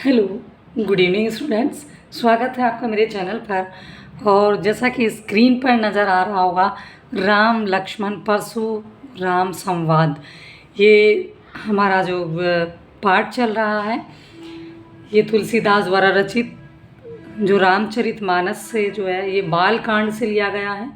Hello, good evening students. स्वागत है आपका मेरे चैनल पर। और जैसा कि स्क्रीन पर नज़र आ रहा होगा, राम लक्ष्मण परशुराम संवाद, ये हमारा जो पाठ चल रहा है, ये तुलसीदास द्वारा रचित जो रामचरितमानस से जो है ये बाल कांड से लिया गया है।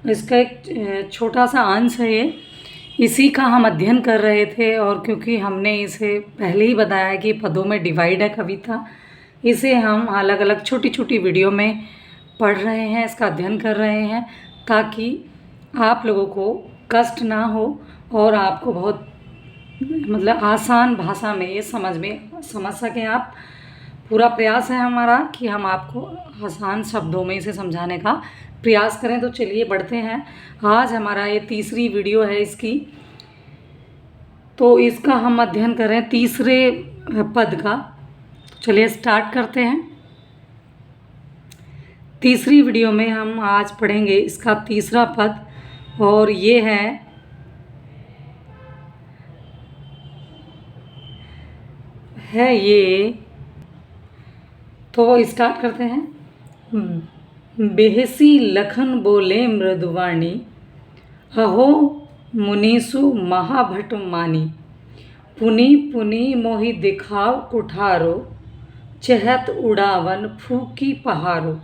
इसका एक छोटा सा अंश है ये, इसी का हम अध्ययन कर रहे थे। और क्योंकि हमने इसे पहले ही बताया कि पदों में डिवाइड है कविता, इसे हम अलग अलग छोटी छोटी वीडियो में पढ़ रहे हैं, इसका अध्ययन कर रहे हैं, ताकि आप लोगों को कष्ट ना हो और आपको बहुत आसान भाषा में ये समझ सकें आप। पूरा प्रयास है हमारा कि हम आपको आसान शब्दों में इसे समझाने का प्रयास करें। तो चलिए बढ़ते हैं। आज हमारा ये तीसरी वीडियो है इसकी, तो इसका हम अध्ययन कर रहे हैं तीसरे पद का। चलिए स्टार्ट करते हैं। तीसरी वीडियो में हम आज पढ़ेंगे इसका तीसरा पद, और ये है ये। तो स्टार्ट करते हैं। बेहसी लखन बोले मृदुवाणी, अहो मुनीसु महाभट मानी। पुनि पुनि मोहि दिखाव कुठारो, चहत उड़ावन फूकी पहारो।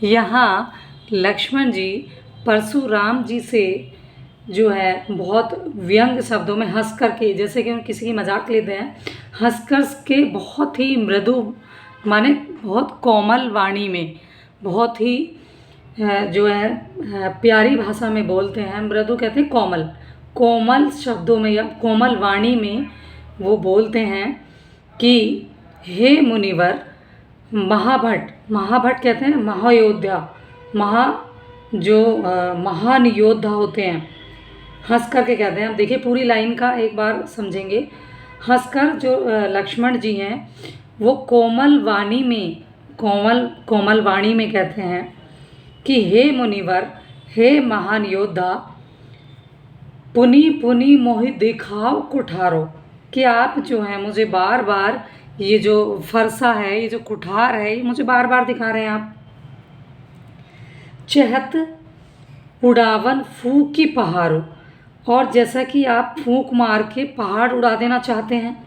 यहाँ लक्ष्मण जी परशुराम जी से जो है बहुत व्यंग शब्दों में हंस कर के, जैसे कि हम किसी की मजाक लेते हैं, हंस कर के बहुत ही मृदु माने बहुत कोमल वाणी में, बहुत ही जो है प्यारी भाषा में बोलते हैं। मृदु कहते हैं कोमल शब्दों में या कोमल वाणी में वो बोलते हैं कि हे मुनिवर। महाभट कहते हैं महायोद्धा, महान योद्धा होते हैं। हंस कर के कहते हैं। अब देखिए पूरी लाइन का एक बार समझेंगे। हंसकर जो लक्ष्मण जी हैं वो कोमल वाणी में कहते हैं कि हे मुनिवर, हे महान योद्धा, पुनि पुनि मोहि दिखाओ कुठारो, कि आप जो हैं मुझे बार बार ये जो फरसा है, ये जो कुठार है, ये मुझे बार बार दिखा रहे हैं आप। चहत उड़ावन फूकी पहाड़ो, और जैसा कि आप फूंक मार के पहाड़ उड़ा देना चाहते हैं।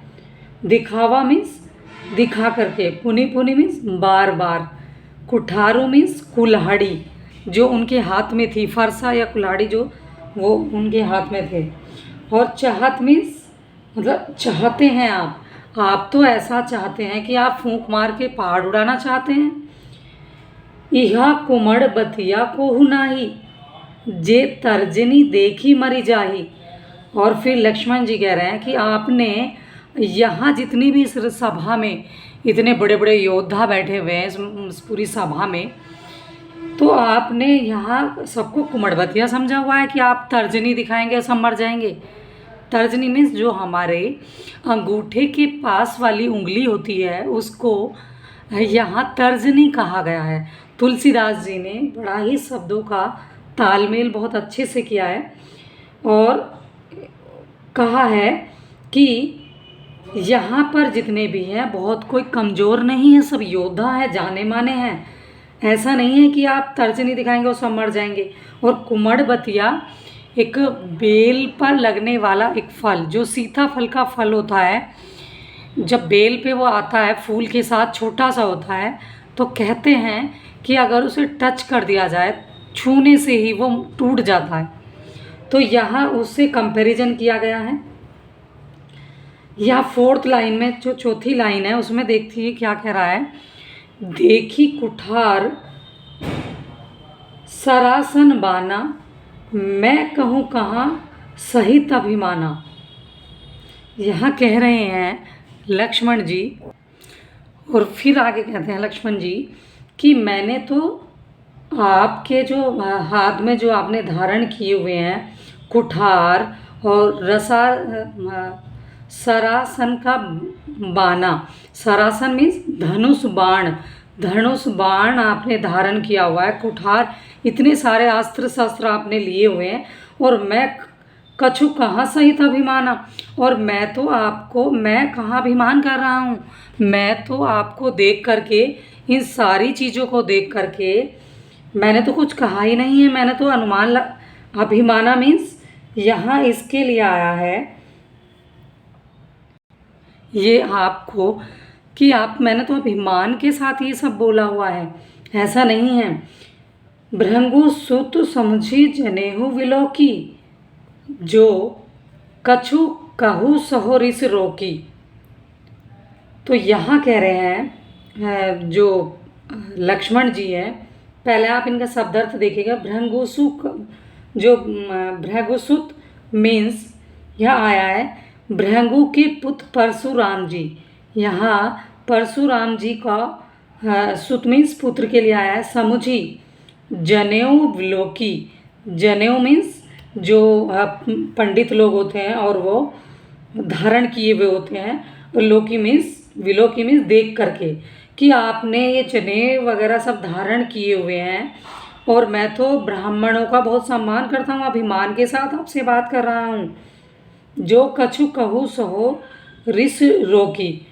दिखावा मीन्स दिखा करके, पुनि पुनि मीन्स बार बार, कुठारो मीन्स कुल्हाड़ी जो उनके हाथ में थी, फरसा या कुल्हाड़ी जो वो उनके हाथ में थे। और चाहत मीन्स मतलब चाहते हैं आप तो ऐसा चाहते हैं कि आप फूंक मार के पहाड़ उड़ाना चाहते हैं। इहा कुमड़ बतिया कोहु नाही, जे तर्जनी देखी मरी जाही। और फिर लक्ष्मण जी कह रहे हैं कि आपने यहाँ जितनी भी इस सभा में इतने बड़े बड़े योद्धा बैठे हुए हैं इस पूरी सभा में, तो आपने यहाँ सबको कुमड़बतिया समझा हुआ है कि आप तर्जनी दिखाएंगे सब मर जाएंगे। तर्जनी मीन्स जो हमारे अंगूठे के पास वाली उंगली होती है उसको यहाँ तर्जनी कहा गया है। तुलसीदास जी ने बड़ा ही शब्दों का तालमेल बहुत अच्छे से किया है और कहा है कि यहाँ पर जितने भी हैं बहुत कोई कमज़ोर नहीं है, सब योद्धा है, जाने माने हैं। ऐसा नहीं है कि आप तर्जनी दिखाएंगे और सब मर जाएंगे। और कुमड़बतिया एक बेल पर लगने वाला एक फल, जो सीताफल का फल होता है, जब बेल पे वो आता है फूल के साथ छोटा सा होता है, तो कहते हैं कि अगर उसे टच कर दिया जाए, छूने से ही वो टूट जाता है। तो यहाँ उससे कंपैरिजन किया गया है। यहाँ फोर्थ लाइन में जो चौथी लाइन है उसमें देखिए क्या कह रहा है। देखी कुठार सरासन बाना, मैं कहूँ कहाँ सहित अभिमाना। यहाँ कह रहे हैं लक्ष्मण जी, और फिर आगे कहते हैं लक्ष्मण जी कि मैंने तो आपके जो हाथ में जो आपने धारण किए हुए हैं कुठार और सरासन का बाना, सरासन मीन्स धनुष बाण आपने धारण किया हुआ है। कुठार, इतने सारे अस्त्र शस्त्र आपने लिए हुए हैं, और मैं कछु कहाँ सहित अभिमाना, और मैं कहाँ अभिमान कर रहा हूँ, मैं तो आपको देख करके, इन सारी चीज़ों को देख करके मैंने तो कुछ कहा ही नहीं है, मैंने तो अभिमाना मीन्स यहाँ इसके लिए आया है ये आपको कि मैंने तो अभिमान के साथ ये सब बोला हुआ है, ऐसा नहीं है। भृंगु सुत समझी जनेहु विलोकी, जो कछु कहु सहो रिस रोकी। तो यहाँ कह रहे हैं जो लक्ष्मण जी हैं, पहले आप इनका शब्दार्थ देखिएगा। भृंगुसुत मीन्स यह आया है भृंगु के पुत्र परशुराम जी। यहाँ परशुराम जी का सुत मीन्स पुत्र के लिए आया है। समुझी जनेऊ विलोकी, जनेऊ मीन्स जो पंडित लोग होते हैं और वो धारण किए हुए होते हैं, विलोकी मीन्स देख करके कि आपने ये जनेऊ वगैरह सब धारण किए हुए हैं, और मैं तो ब्राह्मणों का बहुत सम्मान करता हूँ, अभिमान के साथ आपसे बात कर रहा हूँ। जो कछु कहू सहो रिस रोकी,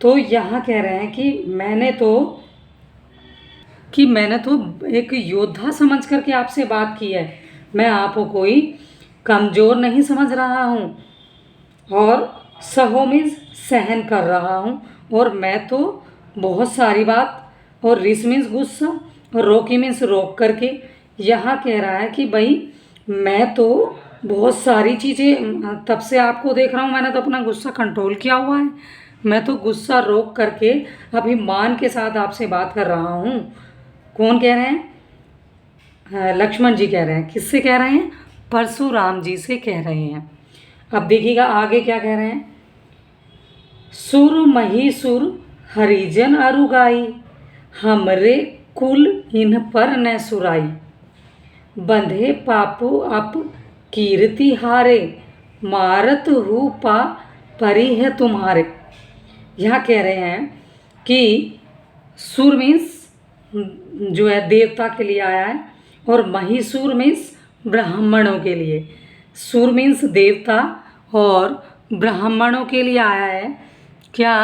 तो यहाँ कह रहे हैं कि मैंने तो एक योद्धा समझ करके आपसे बात की है, मैं आपको कोई कमज़ोर नहीं समझ रहा हूँ। और सहो मीन्स सहन कर रहा हूँ, और मैं तो बहुत सारी बात, और रिस मीन्स गुस्सा, और रोकी मीन्स रोक करके। यहाँ कह रहा है कि भाई मैं तो बहुत सारी चीज़ें तब से आपको देख रहा हूँ, मैंने तो अपना गुस्सा कंट्रोल किया हुआ है, मैं तो गुस्सा रोक करके अभिमान के साथ आपसे बात कर रहा हूँ। कौन कह रहे हैं? लक्ष्मण जी कह रहे हैं। किससे कह रहे हैं? परशुराम जी से कह रहे हैं। अब देखिएगा आगे क्या कह रहे हैं। सुर महिसुर हरिजन अरुगाई, हमरे कुल इन पर न सुराई, बंधे पापु अप कीर्ति हारे, मारत हु पा परी है तुम्हारे। यहाँ कह रहे हैं कि सुर मीन्स जो है देवता के लिए आया है, और महिसूर मीन्स ब्राह्मणों के लिए। सुर मीन्स देवता और ब्राह्मणों के लिए आया है क्या?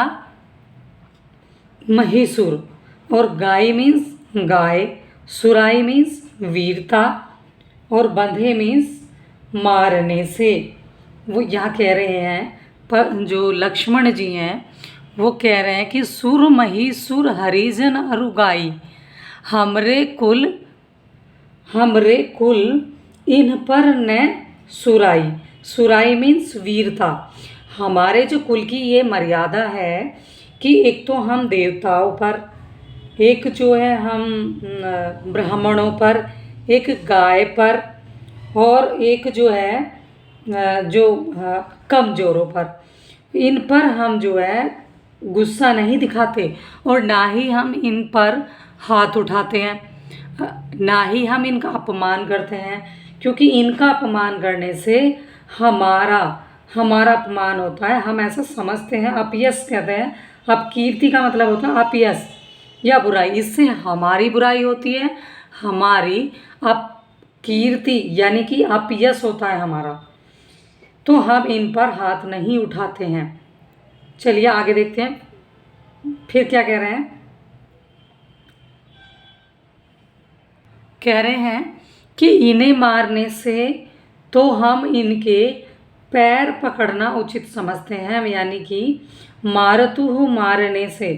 महिसूर। और गाय मीन्स गाय, सुराई मीन्स वीरता, और बंधे मीन्स मारने से। वो यहाँ कह रहे हैं पर जो लक्ष्मण जी हैं वो कह रहे हैं कि सुर महिसूर हरिजन अरुगाई, हमरे कुल इन पर न सुराई। सुराई मीन्स वीरता। हमारे जो कुल की ये मर्यादा है कि एक तो हम देवताओं पर, एक जो है हम ब्राह्मणों पर, एक गाय पर, और एक जो है जो कमजोरों पर, इन पर हम जो है गुस्सा नहीं दिखाते, और ना ही हम इन पर हाथ उठाते हैं, ना ही हम इनका अपमान करते हैं, क्योंकि इनका अपमान करने से हमारा अपमान होता है, हम ऐसा समझते हैं। अपयश कहते हैं। अपकीर्ति का मतलब होता है अपयश या बुराई, इससे हमारी बुराई होती है, हमारी अपकीर्ति यानी कि अपयश होता है हमारा, तो हम इन पर हाथ नहीं उठाते हैं। चलिए आगे देखते हैं फिर क्या कह रहे हैं। कह रहे हैं कि इन्हें मारने से तो हम इनके पैर पकड़ना उचित समझते हैं, यानी कि मारतुहु मारने से,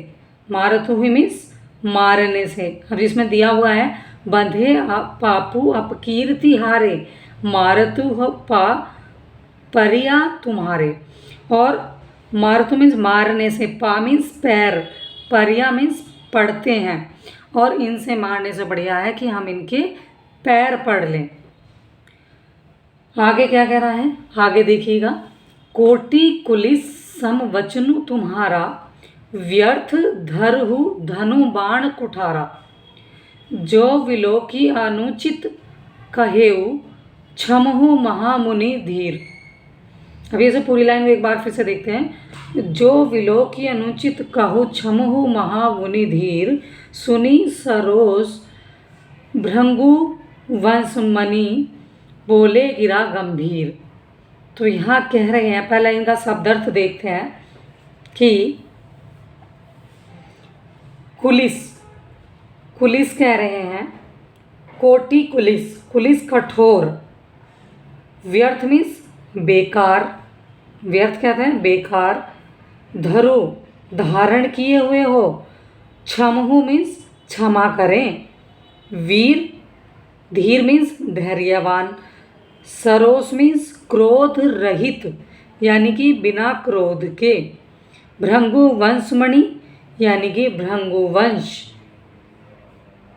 मारतुहु मीन्स मारने से। अब इसमें दिया हुआ है बंधे पापू अपकीर्ति हारे, मारतुहु पा परिया तुम्हारे। और मारतु मीन्स मारने से, पा मीन्स पैर, परिया मीन्स पढ़ते हैं, और इनसे मारने से बढ़िया है कि हम इनके पैर पढ़ लें। आगे क्या कह रहा है, आगे देखिएगा। कोटि कुलिस सम वचनु तुम्हारा, व्यर्थ धरहु धनु बाण कुठारा, जो विलोकी अनुचित कहेऊ, क्षमहु महामुनि धीर। अभी इसे पूरी लाइन में एक बार फिर से देखते हैं। जो विलोकी अनुचित कहु, क्षमहु महामुनि धीर, सुनी सरोज भृंगु वंश मणि, बोले गिरा गंभीर। तो यहाँ कह रहे हैं, पहले इनका शब्दार्थ देखते हैं कि कुलिस, कुलिस कह रहे हैं कोटि कुलिस, कुलिस कठोर, व्यर्थ मीन्स बेकार, व्यर्थ कहते हैं बेकार, धरो धारण किए हुए हो, क्षमहु मीन्स क्षमा करें, वीर धीर मीन्स धैर्यवान, सरोस मीन्स क्रोध रहित यानी कि बिना क्रोध के, भृंगु वंशमणि यानी कि भृंगु वंश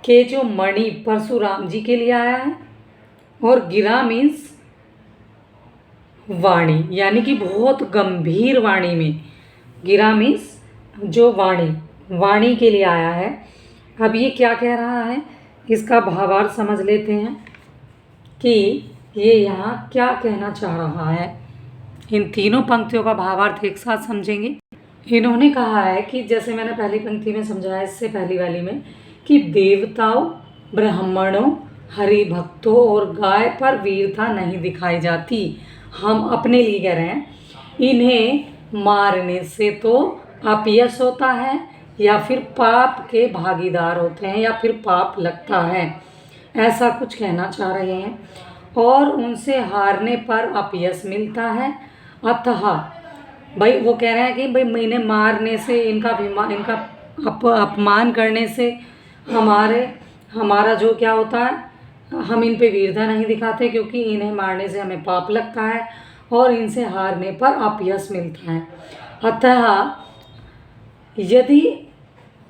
के जो मणि परशुराम जी के लिए आया है, और गिरा मीन्स वाणी यानी कि बहुत गंभीर वाणी में, गिरा मीन्स जो वाणी, वाणी के लिए आया है। अब ये क्या कह रहा है, इसका भावार्थ समझ लेते हैं कि ये यहाँ क्या कहना चाह रहा है। इन तीनों पंक्तियों का भावार्थ एक साथ समझेंगे। इन्होंने कहा है कि जैसे मैंने पहली पंक्ति में समझाया, इससे पहली वाली में, कि देवताओं, ब्राह्मणों, हरि भक्तों और गाय पर वीरता नहीं दिखाई जाती। हम अपने लिए कह रहे हैं, इन्हें मारने से तो अपयश होता है या फिर पाप के भागीदार होते हैं या फिर पाप लगता है, ऐसा कुछ कहना चाह रहे हैं। और उनसे हारने पर अपयश मिलता है। अतः भाई वो कह रहे हैं कि भाई मैंने मारने से, इनका अपमान करने से हमारा जो क्या होता है, हम इन पे वीरता नहीं दिखाते क्योंकि इन्हें मारने से हमें पाप लगता है और इनसे हारने पर अपयश मिलता है। अतः यदि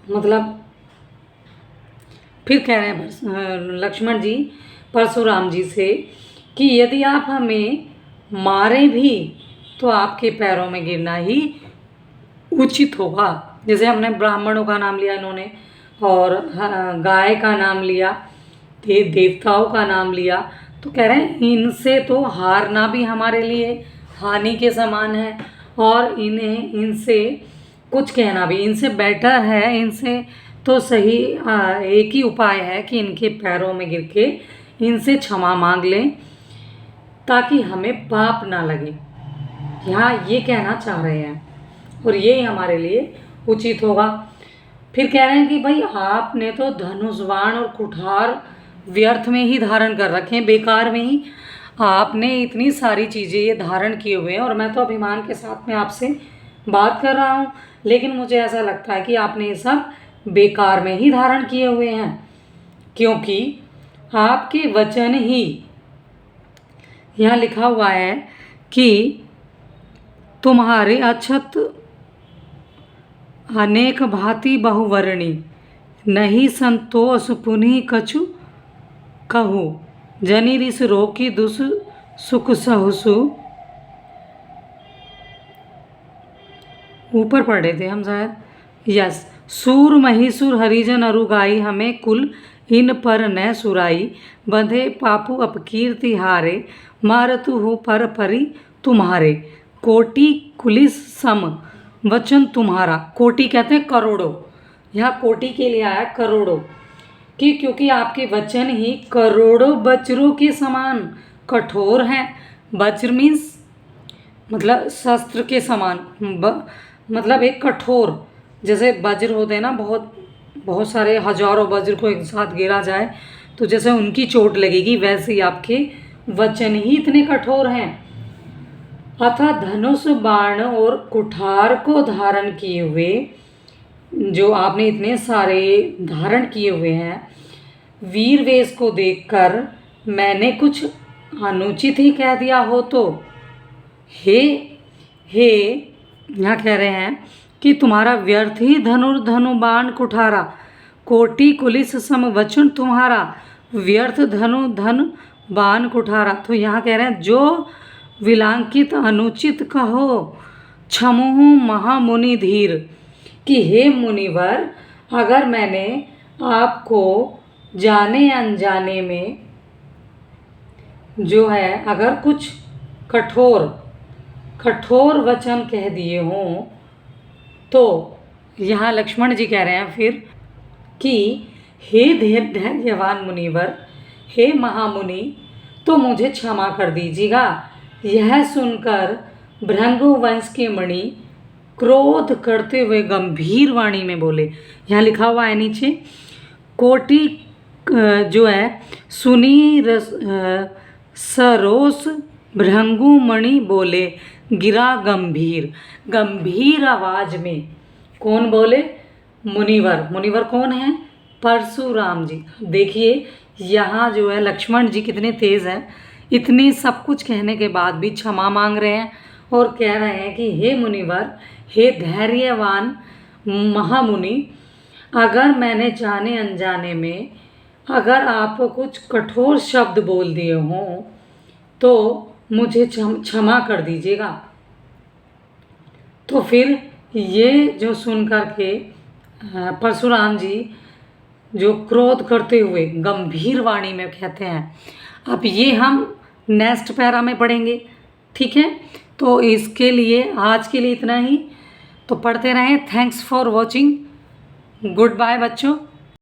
मतलब फिर कह रहे हैं लक्ष्मण जी परशुराम जी से कि यदि आप हमें मारें भी तो आपके पैरों में गिरना ही उचित होगा। जैसे हमने ब्राह्मणों का नाम लिया इन्होंने, और गाय का नाम लिया, देवताओं का नाम लिया, तो कह रहे हैं इनसे तो हारना भी हमारे लिए हानि के समान है, और इनसे कुछ कहना भी, इनसे बेटर है, इनसे तो सही एक ही उपाय है कि इनके पैरों में गिर के इनसे क्षमा मांग लें ताकि हमें पाप ना लगे। यहाँ ये कहना चाह रहे हैं और ये हमारे लिए उचित होगा। फिर कह रहे हैं कि भाई आपने तो धनुष बाण और कुठार व्यर्थ में ही धारण कर रखे हैं, बेकार में ही आपने इतनी सारी चीज़ें ये धारण किए हुए हैं, और मैं तो अभिमान के साथ में आपसे बात कर रहा हूँ, लेकिन मुझे ऐसा लगता है कि आपने ये सब बेकार में ही धारण किए हुए हैं, क्योंकि आपके वचन ही, यहाँ लिखा हुआ है कि तुम्हारे अक्षत अनेक भांति बहुवर्णी, नहीं संतोष पुनि कछु कहू, जनि रिस रोकी दुस सुख सहसु। ऊपर पढ़ रहे थे हम शायद, यस, सूर महिषुर हरिजन अरुगाई, हमें कुल इन पर न सुराई, बंधे पापु अपकीर्ति हारे, मारतु हो पर परी तुम्हारे, कोटि कुलिस सम वचन तुम्हारा। कोटि कहते हैं करोड़ों, यहाँ कोटि के लिए आया करोड़ों, क्योंकि आपके वचन ही करोड़ों वज्रों के समान कठोर हैं। वज्र मीन्स मतलब शस्त्र के समान, मतलब एक कठोर, जैसे वज्र होते हैं ना, बहुत सारे हजारों वज्र को एक साथ गिरा जाए तो जैसे उनकी चोट लगेगी, वैसे ही आपके वचन ही इतने कठोर हैं। अतः धनुष बाण और कुठार को धारण किए हुए, जो आपने इतने सारे धारण किए हुए हैं, वीर वेश को देखकर मैंने कुछ अनुचित ही कह दिया हो तो हे यहाँ कह रहे हैं कि तुम्हारा व्यर्थ ही धनु बाण कुठारा, कोटि कुलिस सम वचन तुम्हारा, व्यर्थ धन बाण कुठारा। तो यहाँ कह रहे हैं जो विलांकित अनुचित कहो, क्षमुहु महामुनि धीर, कि हे मुनिवर, अगर मैंने आपको जाने अनजाने में जो है अगर कुछ कठोर वचन कह दिए हों, तो यहाँ लक्ष्मण जी कह रहे हैं फिर कि हे धैर्यवान मुनिवर, हे महामुनि, तो मुझे क्षमा कर दीजिएगा। यह सुनकर भृंगु वंश के मुनि क्रोध करते हुए गंभीर वाणी में बोले। यहाँ लिखा हुआ है नीचे, कोटि जो है सुनी सरोस भृंगु मणि बोले, गिरा गंभीर। गंभीर आवाज में कौन बोले? मुनिवर। मुनिवर कौन है? परशुराम जी। देखिए यहाँ जो है लक्ष्मण जी कितने तेज हैं, इतने सब कुछ कहने के बाद भी क्षमा मांग रहे हैं और कह रहे हैं कि हे मुनिवर, हे धैर्यवान महामुनि, अगर मैंने जाने अनजाने में अगर आप कुछ कठोर शब्द बोल दिए हों तो मुझे क्षमा कर दीजिएगा। तो फिर ये जो सुन कर के परशुराम जी जो क्रोध करते हुए गंभीर वाणी में कहते हैं, अब ये हम नेक्स्ट पैरा में पढ़ेंगे, ठीक है। तो इसके लिए आज के लिए इतना ही। तो पढ़ते रहें। Thanks for watching. Goodbye बच्चों।